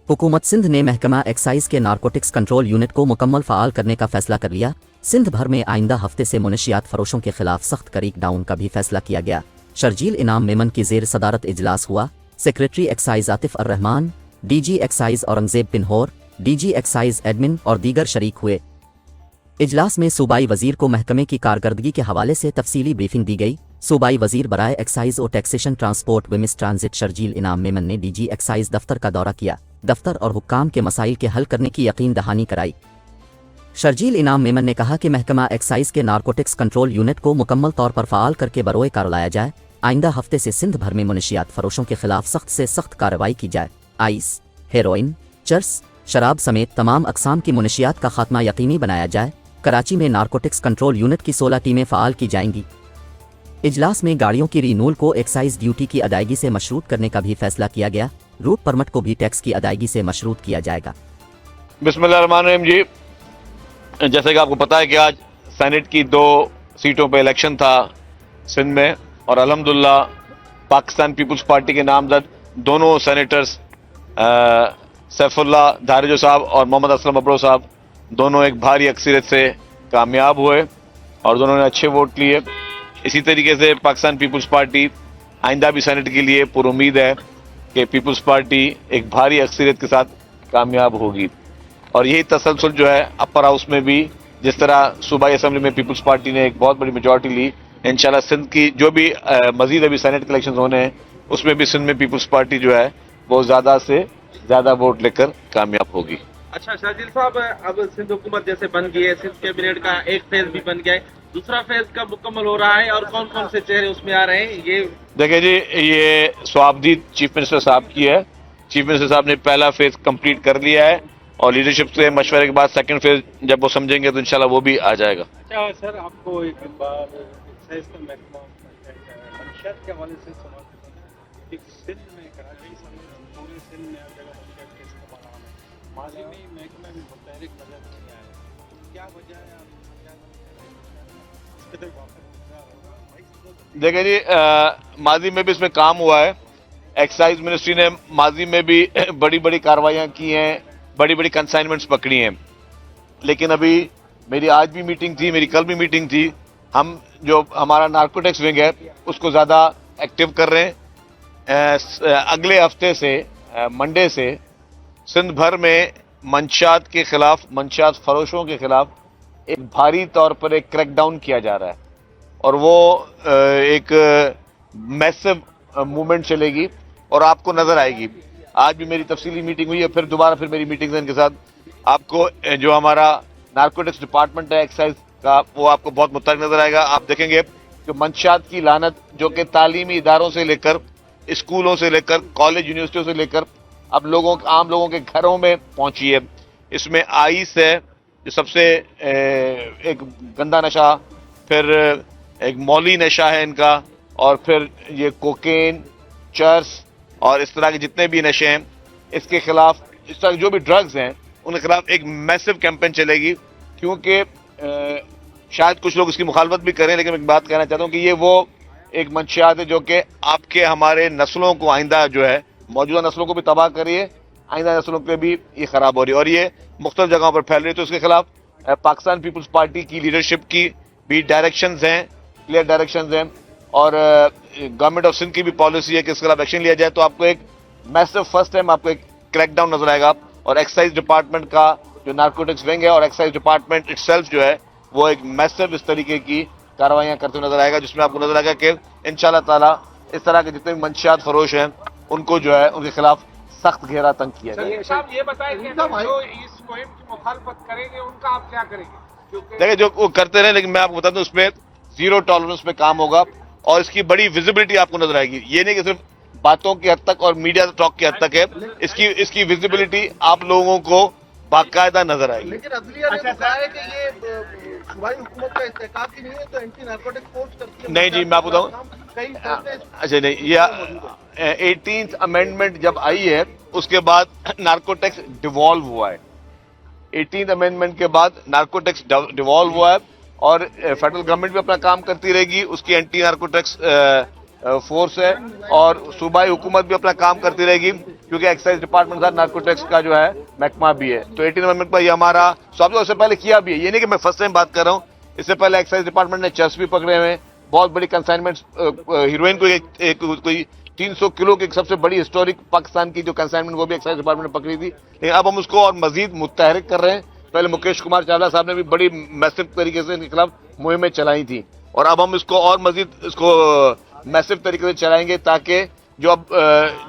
हुकूमत सिंध ने महकमा एक्साइज के नारकोटिक्स कंट्रोल यूनिट को मुकम्मल फ़ाल करने का फैसला कर लिया। सिंध भर में आइंदा हफ्ते से मुनशियात फरोशों के खिलाफ सख्त क्रैक डाउन का भी फैसला किया गया। शर्जील इनाम मेमन की ज़ेर सदारत इजलास हुआ। Secretary excise Atif ur Rahman, DG excise Aurangzeb Pinhor, DG excise admin और दीगर शरीक हुए। इजलास में सूबाई वजीर को महकमे की कारकर्दगी के हवाले से तफसीली ब्रीफिंग दी गई। सूबाई वजीर बराए एक्साइज और टैक्सेशन ट्रांसपोर्ट व मिस ट्रांजिट शर्जील इनाम मेमन ने डीजी एक्साइज दफ्तर का दौरा किया। दफ्तर और हुक्काम के मसाइल के हल करने की यकीन दहानी कराई। शर्जील इनाम मेमन ने कहा कि महकमा एक्साइज के नारकोटिक्स कंट्रोल यूनिट को मुकम्मल तौर पर फ़ाल करके बरोए कार लाया जाए। आइंदा हफ्ते से सिंध भर में मुनशियात फरोशों के खिलाफ सख्त से सख्त कार्रवाई की जाए। आइस, हेरोइन, चर्स, शराब समेत तमाम अकसाम की मुनशियात का खात्मा यकीनी बनाया जाए। कराची में नारकोटिक्स कंट्रोल यूनिट की 16 टीमें फ़ाल की जाएंगी। इजलास में गाड़ियों की रीनूल को एक्साइज ड्यूटी की अदायगी से मशरूत करने का भी फैसला किया गया। रूट परमिट को भी टैक्स की अदायगी से मशरूत किया जाएगा। बिस्मिल्लाहिर्रहमानिर्रहीम जी, जैसे कि आपको पता है कि आज सेनेट की 2 सीटों पर इलेक्शन था सिंध में, और अल्हम्दुलिल्लाह पाकिस्तान पीपल्स पार्टी के नामजद दोनों सेनेटर्स सैफुल्लाह धारिजो साहब और मोहम्मद असलम अब्रो साहब दोनों एक भारी अक्सरियत से कामयाब हुए और दोनों ने अच्छे वोट लिए। इसी तरीके से पाकिस्तान पीपल्स पार्टी आइंदा भी सेनेट के लिए पुरुम्मीद है कि पीपल्स पार्टी एक भारी अक्सरियत के साथ कामयाब होगी। और यही तसलसल जो है अपर हाउस में भी, जिस तरह सूबाई असम्बली में पीपल्स पार्टी ने एक बहुत बड़ी मेजॉरिटी ली, इंशाल्लाह सिंध की जो भी मजीद अभी सेनेट के इलेक्शन होने हैं उसमें भी सिंध में पीपल्स पार्टी जो है वो ज़्यादा से ज़्यादा वोट लेकर कामयाब होगी। अच्छा शार्जिल साहब, अब सिंध हुकूमत जैसे बन गई है, सिंध कैबिनेट का एक फेज भी बन गया है, दूसरा फेज कब मुकम्मल हो रहा है और कौन कौन से चेहरे उसमें आ रहे हैं? ये देखिए जी, ये स्वाबदीद चीफ मिनिस्टर साहब की है। चीफ मिनिस्टर साहब ने पहला फेज कंप्लीट कर लिया है और लीडरशिप से मशवरे के बाद सेकंड फेज जब वो समझेंगे तो इंशाल्लाह वो भी आ जाएगा। अच्छा सर, आपको एक बार एक्साइज का महकमा मंशियात के हवाले से सवाल एक सिंध में कराची समेत पूरे सिंध में हर जगह मंशियात का इस्तेमाल आम है। माजी में महकमे में मुतहरिक नजर नहीं आए, तो क्या वजह है? देखिए जी, माजी में भी इसमें काम हुआ है। एक्साइज मिनिस्ट्री ने माजी में भी बड़ी बड़ी कार्रवाइयाँ की हैं, बड़ी बड़ी कंसाइनमेंट्स पकड़ी हैं, लेकिन अभी मेरी आज भी मीटिंग थी, मेरी कल भी मीटिंग थी। हम जो हमारा नार्कोटिक्स विंग है उसको ज़्यादा एक्टिव कर रहे हैं। अगले हफ्ते से मंडे से सिंध भर में मंशियात के खिलाफ, मंशियात फरोशों के खिलाफ एक भारी तौर पर एक क्रैकडाउन किया जा रहा है और वो एक मैसिव मूवमेंट चलेगी और आपको नजर आएगी। आज भी मेरी तफसीली मीटिंग हुई है, फिर दोबारा फिर मेरी मीटिंग है इनके साथ। आपको जो हमारा नार्कोटिक्स डिपार्टमेंट है एक्साइज का, वो आपको बहुत मुतहरिक नजर आएगा। आप देखेंगे कि मंशियात की लानत जो कि तालीमी इदारों से लेकर, स्कूलों से लेकर, कॉलेज यूनिवर्सिटियों से लेकर अब आम लोगों के घरों में पहुंची है। इसमें आइस है जो सबसे एक गंदा नशा, फिर एक मौली नशा है इनका, और फिर ये कोकेन, चर्स और इस तरह के जितने भी नशे हैं इसके खिलाफ, इस तरह जो भी ड्रग्स हैं उनके खिलाफ एक मैसिव कैंपेन चलेगी। क्योंकि शायद कुछ लोग इसकी मुखालफत भी करें, लेकिन मैं एक बात कहना चाहता हूँ कि ये वो एक मंशियात है जो कि आपके हमारे नस्लों को, आइंदा जो है मौजूदा नस्लों को भी तबाह करी है, आइंदा नस्लों पे भी ये खराब हो रही है और ये मुख्तलिफ जगहों पर फैल रही है। तो इसके खिलाफ पाकिस्तान पीपल्स पार्टी की लीडरशिप की भी डायरेक्शंस हैं, क्लियर डायरेक्शंस हैं, और गवर्नमेंट ऑफ सिंध की भी पॉलिसी है कि इसके खिलाफ एक्शन लिया जाए। तो आपको एक मैसिव फर्स्ट टाइम आपको एक क्रैकडाउन नजर आएगा और एक्साइज डिपार्टमेंट का जो नार्कोटिक्स विंग है और एक्साइज डिपार्टमेंट इटसेल्फ जो है वो एक मैसिव इस तरीके की कार्रवाइयाँ करते हुए नजर आएगा, जिसमें आपको नजर आएगा कि इंशाल्लाह ताला इस तरह के जितने भी मंशियात फरोश हैं उनको जो है उनके खिलाफ सख्त घेरा तंग किया जाए। साहब ये बताएं कि जो इस मुहिम की मुखालफत करेंगे उनका आप क्या करेंगे? देखिए, जो वो करते रहे, लेकिन मैं आपको बता दूं उसमें जीरो टॉलरेंस पे काम होगा और इसकी बड़ी विजिबिलिटी आपको नजर आएगी। ये नहीं कि सिर्फ बातों की हद तक और मीडिया टॉक की हद तक है, इसकी विजिबिलिटी आप लोगों को बाकायदा नजर आएगी। लेकिन अदलिया ने कहा है कि ये सूबाई हुकूमत का इस्तेकाम की नहीं है, तो एंटी नार्कोटिक फोर्स करती है। नहीं जी, मैं आपको बताऊं, अच्छा नहीं, ये 18th अमेंडमेंट जब आई है उसके बाद नार्कोटिक्स डिवॉल्व हुआ है। 18th अमेंडमेंट के बाद नार्कोटिक्स डिवॉल्व हुआ है और फेडरल गवर्नमेंट भी अपना काम करती रहेगी, उसकी एंटी नार्कोटिक्स फोर्स है और सूबाई हुकूमत भी अपना काम करती रहेगी क्योंकि एक्साइज डिपार्टमेंट के साथ नार्कोटिक्स का जो है महकमा भी है। तो 18 अमेंडमेंट पर ये हमारा स्वागत उससे पहले किया भी है, ये नहीं कि मैं फर्स्ट टाइम बात कर रहा हूँ। इससे पहले एक्साइज डिपार्टमेंट ने चर्स भी पकड़े हुए हैं, बहुत बड़ी कंसाइनमेंट हीरोइन को कोई 300 किलो की सबसे बड़ी हिस्टोरिक पाकिस्तान की जो कंसाइनमेंट वो भी एक्साइज डिपार्टमेंट ने पकड़ी थी, लेकिन अब हम उसको और मजीद मुतहरिक कर रहे हैं। पहले मुकेश कुमार चावला साहब ने भी बड़ी मैसिव तरीके से इनके खिलाफ मुहिमें चलाई थी और अब हम इसको और मजीद इसको मैसिव तरीके से चलाएंगे ताकि जो अब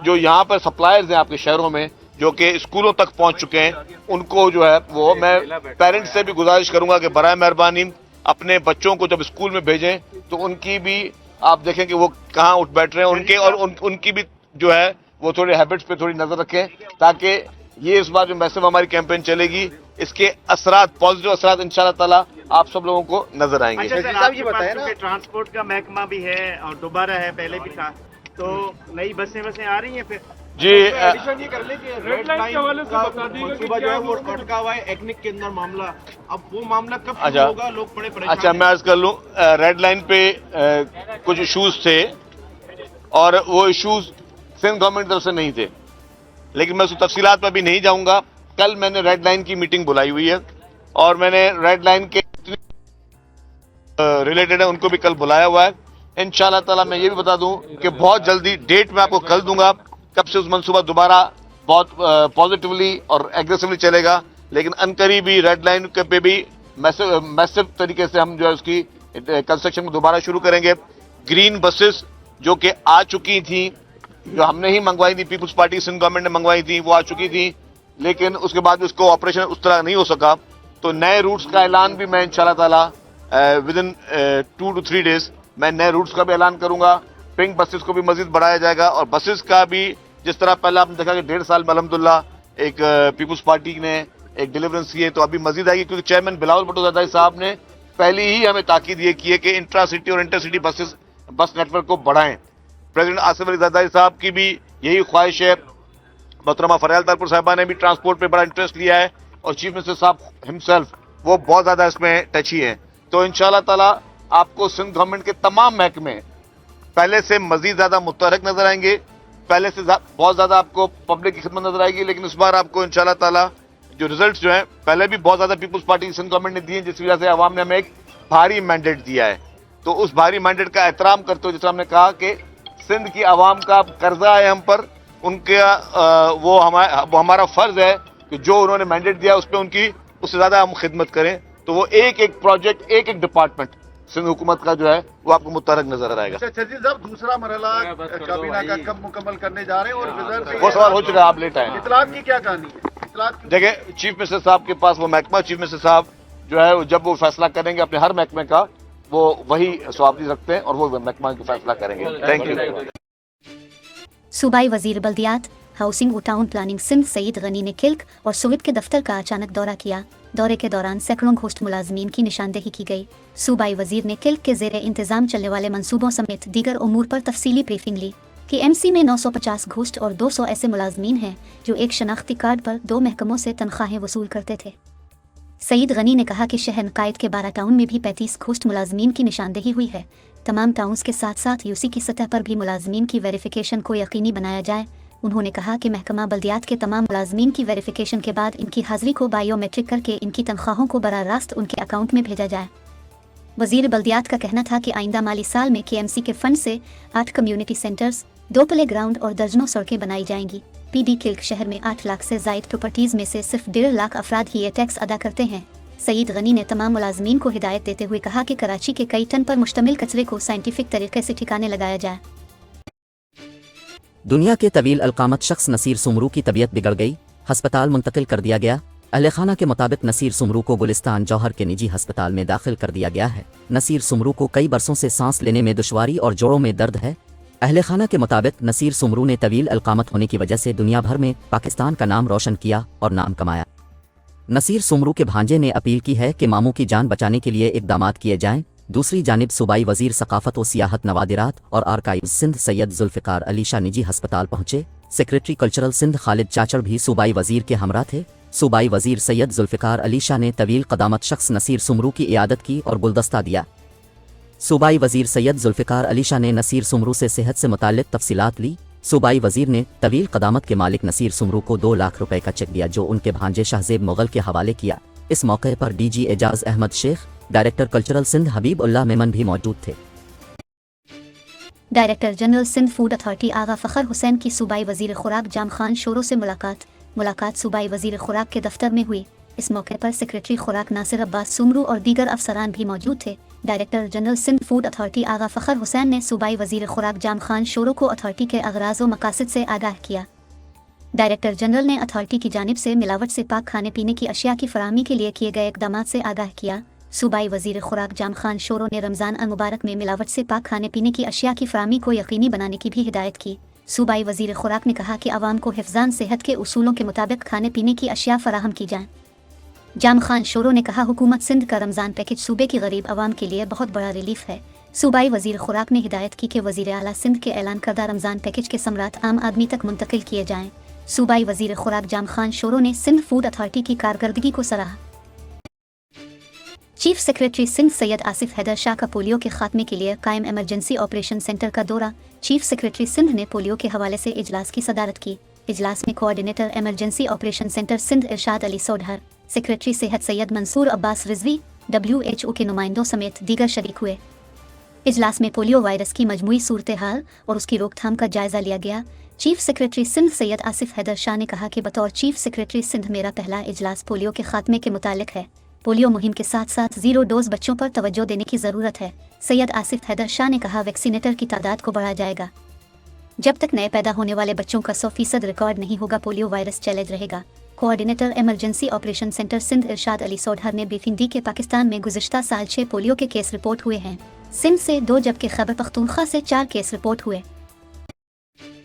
जो यहाँ पर सप्लायर्स हैं आपके शहरों में जो कि स्कूलों तक पहुंच चुके हैं उनको जो है वो मैं पेरेंट्स से भी गुजारिश करूंगा कि बराए मेहरबानी अपने बच्चों को जब स्कूल में भेजें तो उनकी भी आप देखें कि वो कहाँ उठ बैठ रहे हैं उनके और उनकी भी जो है वो थोड़ी हैबिट्स पे थोड़ी नजर रखें ताकि ये इस बार जो मैसिव हमारी कैंपेन चलेगी इसके असरात पॉजिटिव असरात इंशाल्लाह ताला आप सब लोगों को नजर आएंगे। अच्छा सर, आपके पास क्योंकि ट्रांसपोर्ट का महकमा भी है और दोबारा है, पहले भी था, तो नई बसें आ रही हैं फिर जी एडिशन ये कर ले कि रेड लाइन के हवाले से बता दीजिए कि जो है वो अटका हुआ है एक्निक के अंदर मामला, अब वो मामला कब शुरू अच्छा होगा? लोग बड़े परेशान अच्छा मैं अर्ज कर लूँ, रेड लाइन पे कुछ इशूज थे और वो इशूज सिंध गवर्नमेंट की तरफ से नहीं थे, लेकिन मैं उस तफसीलात में भी नहीं जाऊंगा। कल मैंने रेड लाइन की मीटिंग बुलाई हुई है और मैंने रेड लाइन के रिलेटेड है उनको भी कल बुलाया हुआ है। इंशाल्लाह ताला मैं ये भी बता दूं कि बहुत जल्दी डेट मैं आपको कल दूंगा कब से उस मंसूबा दोबारा बहुत पॉजिटिवली और एग्रेसिवली चलेगा, लेकिन अनकरीब ही रेड लाइन के पे भी मैसिव तरीके से हम जो है उसकी कंस्ट्रक्शन को दोबारा शुरू करेंगे। ग्रीन बसेस जो कि आ चुकी थी, जो हमने ही मंगवाई थी, पीपुल्स पार्टी सिंध गवर्नमेंट ने मंगवाई थी, वो आ चुकी थी, लेकिन उसके बाद उसको ऑपरेशन उस तरह नहीं हो सका। तो नए रूट्स का ऐलान भी मैं इंशाल्लाह ताला विद इन 2 to 3 days मैं नए रूट्स का भी ऐलान करूंगा। पिंक बसेस को भी मजीद बढ़ाया जाएगा और बसेस का भी जिस तरह पहले आपने देखा कि 1.5 साल में अल्हम्दुलिल्लाह एक पीपुल्स पार्टी ने एक डिलीवरेंस की है, तो अभी मजीद आएगी क्योंकि चेयरमैन बिलावल भुट्टो ज़रदारी साहब ने पहले ही हमें ताकीद ये की है कि इंट्रा सिटी और इंटरसिटी बस नेटवर्क को बढ़ाएं। प्रेसिडेंट आसिफ अली ज़रदारी साहब की भी यही ख्वाहिश है। मोहतरमा फरियाल तारपुर साहिबा ने भी ट्रांसपोर्ट पे बड़ा इंटरेस्ट लिया है और चीफ मिनिस्टर साहब हिमसेल्फ वो बहुत ज्यादा इसमें टची है। तो इंशाल्लाह ताला आपको सिंध गवर्नमेंट के तमाम महकमे पहले से मजीद ज्यादा मुतहरक नजर आएंगे, पहले से बहुत ज्यादा आपको पब्लिक की खिदमत नजर आएगी। लेकिन इस बार आपको इंशाल्लाह ताला जो रिजल्ट जो है पहले भी बहुत ज्यादा पीपुल्स पार्टी सिंध गवर्नमेंट ने दिए, जिसकी वजह से अवाम ने हमें एक भारी मैंडेट दिया है। तो उस भारी मैंडेट का एहतराम करते हुए जैसे हमने कहा कि सिंध की आवाम का कर्जा है हम पर, उनके वो हमारा फर्ज है कि जो उन्होंने मैंडेट दिया उस पर उनकी उससे ज्यादा हम खिदमत करें। तो वो एक एक प्रोजेक्ट एक एक डिपार्टमेंट सिंध हुकूमत का जो है वो आपको मुतहरक नजर आएगा। छजील साहब, दूसरा मरहला काबीना का कब मुकम्मल करने जा रहे हैं और विज़र वो सवाल हो चुका है, आप लेट आए। इतलात की क्या कहानी है? इतलात की देखिए चीफ मिनिस्टर साहब के पास वो महकमा, चीफ मिनिस्टर साहब जो है जब वो फैसला करेंगे अपने हर महकमे का वो वही सवाबदी रखते हैं और वो महकमा का फैसला करेंगे। Thank you. सूबाई वजीर बल्दियात, हाउसिंग व टाउन प्लानिंग सिंध सईद गनी ने किल्क और सुविद के दफ्तर का अचानक दौरा किया। दौरे के दौरान सैकड़ों घोस्ट मुलाजमीन की निशानदेही की गई। सूबाई वजीर ने किल्क के ज़ेरे इंतजाम चलने वाले मंसूबों समेत दीगर उमूर पर तफसीली ब्रीफिंग ली कि एमसी में 950 घोस्ट और 200 ऐसे मुलाजमीन हैं जो एक शनाख्ती कार्ड पर 2 महकमों से तनख्वाहें वसूल करते थे। सईद गनी ने कहा कि शहर कायद के 12 टाउन में भी 35 घोस्ट मुलाजमीन की निशानदेही हुई है। तमाम टाउन्स के साथ साथ यूसी की सतह पर भी मुलाजमीन की वेरिफिकेशन को यकीनी बनाया जाए। उन्होंने कहा कि महकमा बल्दियात के तमाम मुलाजमीन की वेरिफिकेशन के बाद इनकी हाजिरी को बायोमेट्रिक करके इनकी तनख्वाहों को बराह रास्त उनके अकाउंट में भेजा जाए। वजीर बल्दियात का कहना था कि आइंदा माली साल में केएमसी के फंड से 8 कम्युनिटी सेंटर्स, 2 प्ले ग्राउंड और दर्जनों सड़कें बनाई जाएंगी। पीडी किल्क शहर में 8 लाख से जायद प्रॉपर्टीज में से सिर्फ 1.5 लाख अफराद ही ये टैक्स अदा करते हैं। सईद गनी ने तमाम मुलाजमीन को हिदायत देते हुए कहा कि कराची के कई टन पर मुश्तमिल कचरे को साइंटिफिक तरीके से ठिकाने लगाया जाए। दुनिया के तवील अलकामत शख्स नसीर सुमरू की तबीयत बिगड़ गई, अस्पताल मुंतकिल कर दिया गया। अहले खाना के मुताबिक नसीर सुमरू को गुलिस्तान जौहर के निजी अस्पताल में दाखिल कर दिया गया है। नसीर सुमरू को कई बरसों से सांस लेने में दुश्वारी और जोड़ों में दर्द है। अहले खाना के मुताबिक नसीर सुमरू ने तवील अलकामत होने की वजह से दुनिया भर में पाकिस्तान का नाम रोशन किया और नाम कमाया। नसीर सुमरू के भांजे ने अपील की है कि मामू की जान बचाने के लिए इक़दामात किए जाएं। दूसरी जानिब सूबाई वजीर सकाफत व सियाहत नवादिरात और आर्काइव सिंध सैयद जुल्फ़िकार अली शाह निजी अस्पताल पहुंचे। सेक्रेटरी कल्चरल सिंध खालिद चाचड़ भी सूबाई वजीर के हमरा थे। सूबाई वजीर सैयद जुल्फ़िकार अली शाह ने तवील क़दामत शख्स नसीर सुमरू की इयादत की और गुलदस्ता दिया। सूबाई वजीर सैयद जुल्फ़िकार अली शाह ने नसीर सुमरू से सेहत से मुताल्लिक़ तफसीलात ली। सूबाई वजीर ने तवील क़दामत के मालिक नसीर सुमरू को 2 लाख रुपए का चेक दिया जो उनके भांजे शाहजेब मुगल के हवाले किया। इस मौके पर DG Ejaz Ahmed Shaikh, director cultural Sindh Habib Ullah Memon भी मौजूद थे। Director general Sindh food authority Agha Fakhar Hussain की सूबाई वजीर खुराक जाम खान शोरो से मुलाकात सूबाई वजीर खुराक के दफ्तर में हुई। इस मौके पर सेक्रेटरी खुराक नासिर अब्बास सुमरू और दीगर अफसरान भी मौजूद थे। Director general Sindh food authority Agha Fakhar Hussain ने सूबाई वजीर खुराक जाम खान शोरो को अथॉरिटी के अगराज़ व मकासद से आगाह किया। डायरेक्टर जनरल ने अथॉरिटी की जानिब से मिलावट से पाक खाने पीने की अशिया की फराहमी के लिए किए गए इक़दामात से आगाह किया। सूबाई वजीर खुराक जाम खान शोरो ने रमज़ान अल मुबारक में मिलावट से पाक खाने पीने की अशिया की फराहमी को यकीनी बनाने की भी हिदायत की। सूबाई वजीर खुराक ने कहा कि आवाम को हिफ्ज़ान सेहत के उसूलों के मुताबिक खाने पीने की अशिया फराहम की जाएँ। जाम खान शोरो ने कहा हुकूमत सिंध का रमज़ान पैकेज सूबे की गरीब आवाम के लिए बहुत बड़ा रिलीफ है। सूबाई वजीर खुराक ने हिदायत की कि वजीर आला सिंध के ऐलान करदा रमज़ान पैकेज के समरात आम आदमी तक मुंतकिल किए जाएँ। सूबाई वजीर खुराक जाम खान शोरो ने सिंध फूड अथॉरिटी की कारकर्दगी को सराहा। चीफ सेक्रेटरी सिंध सैयद आसिफ हैदर शाह का पोलियो के खात्मे के लिए कायम इमरजेंसी ऑपरेशन सेंटर का दौरा। चीफ सेक्रेटरी सिंध ने पोलियो के हवाले से इजलास की सदारत की। इजलास में coordinator emergency operation centre Sindh Irshad Ali Sodhar, secretary सेहत सैयद मंसूर अब्बास रिजवी, WHO के नुमाइंदों समेत दीगर शरीक हुए। इजलास में पोलियो वायरस की मजमूई सूरत हाल और उसकी रोकथाम का जायजा लिया गया। चीफ सेक्रेटरी सिंध सैयद आसिफ हैदर शाह ने कहा कि बतौर चीफ सेक्रेटरी सिंध मेरा पहला इजलास पोलियो के खात्मे के मुतालिक है। पोलियो मुहिम के साथ साथ 0 डोज बच्चों पर तवज्जो देने की ज़रूरत है। सैयद आसिफ हैदर शाह ने कहा वैक्सीनेटर की तादाद को बढ़ाया जाएगा। जब तक नए पैदा होने वाले बच्चों का 100% रिकॉर्ड नहीं होगा पोलियो वायरस चैलेंज रहेगा। Coordinator emergency operation centre Sindh Irshad Ali Sodhar ने ब्रीफिंग दी कि पाकिस्तान में गुज़िश्ता साल 6 पोलियो के केस रिपोर्ट हुए हैं। सिंध से 2 जबकि खैबर पख्तूनख्वा से 4 केस रिपोर्ट हुए।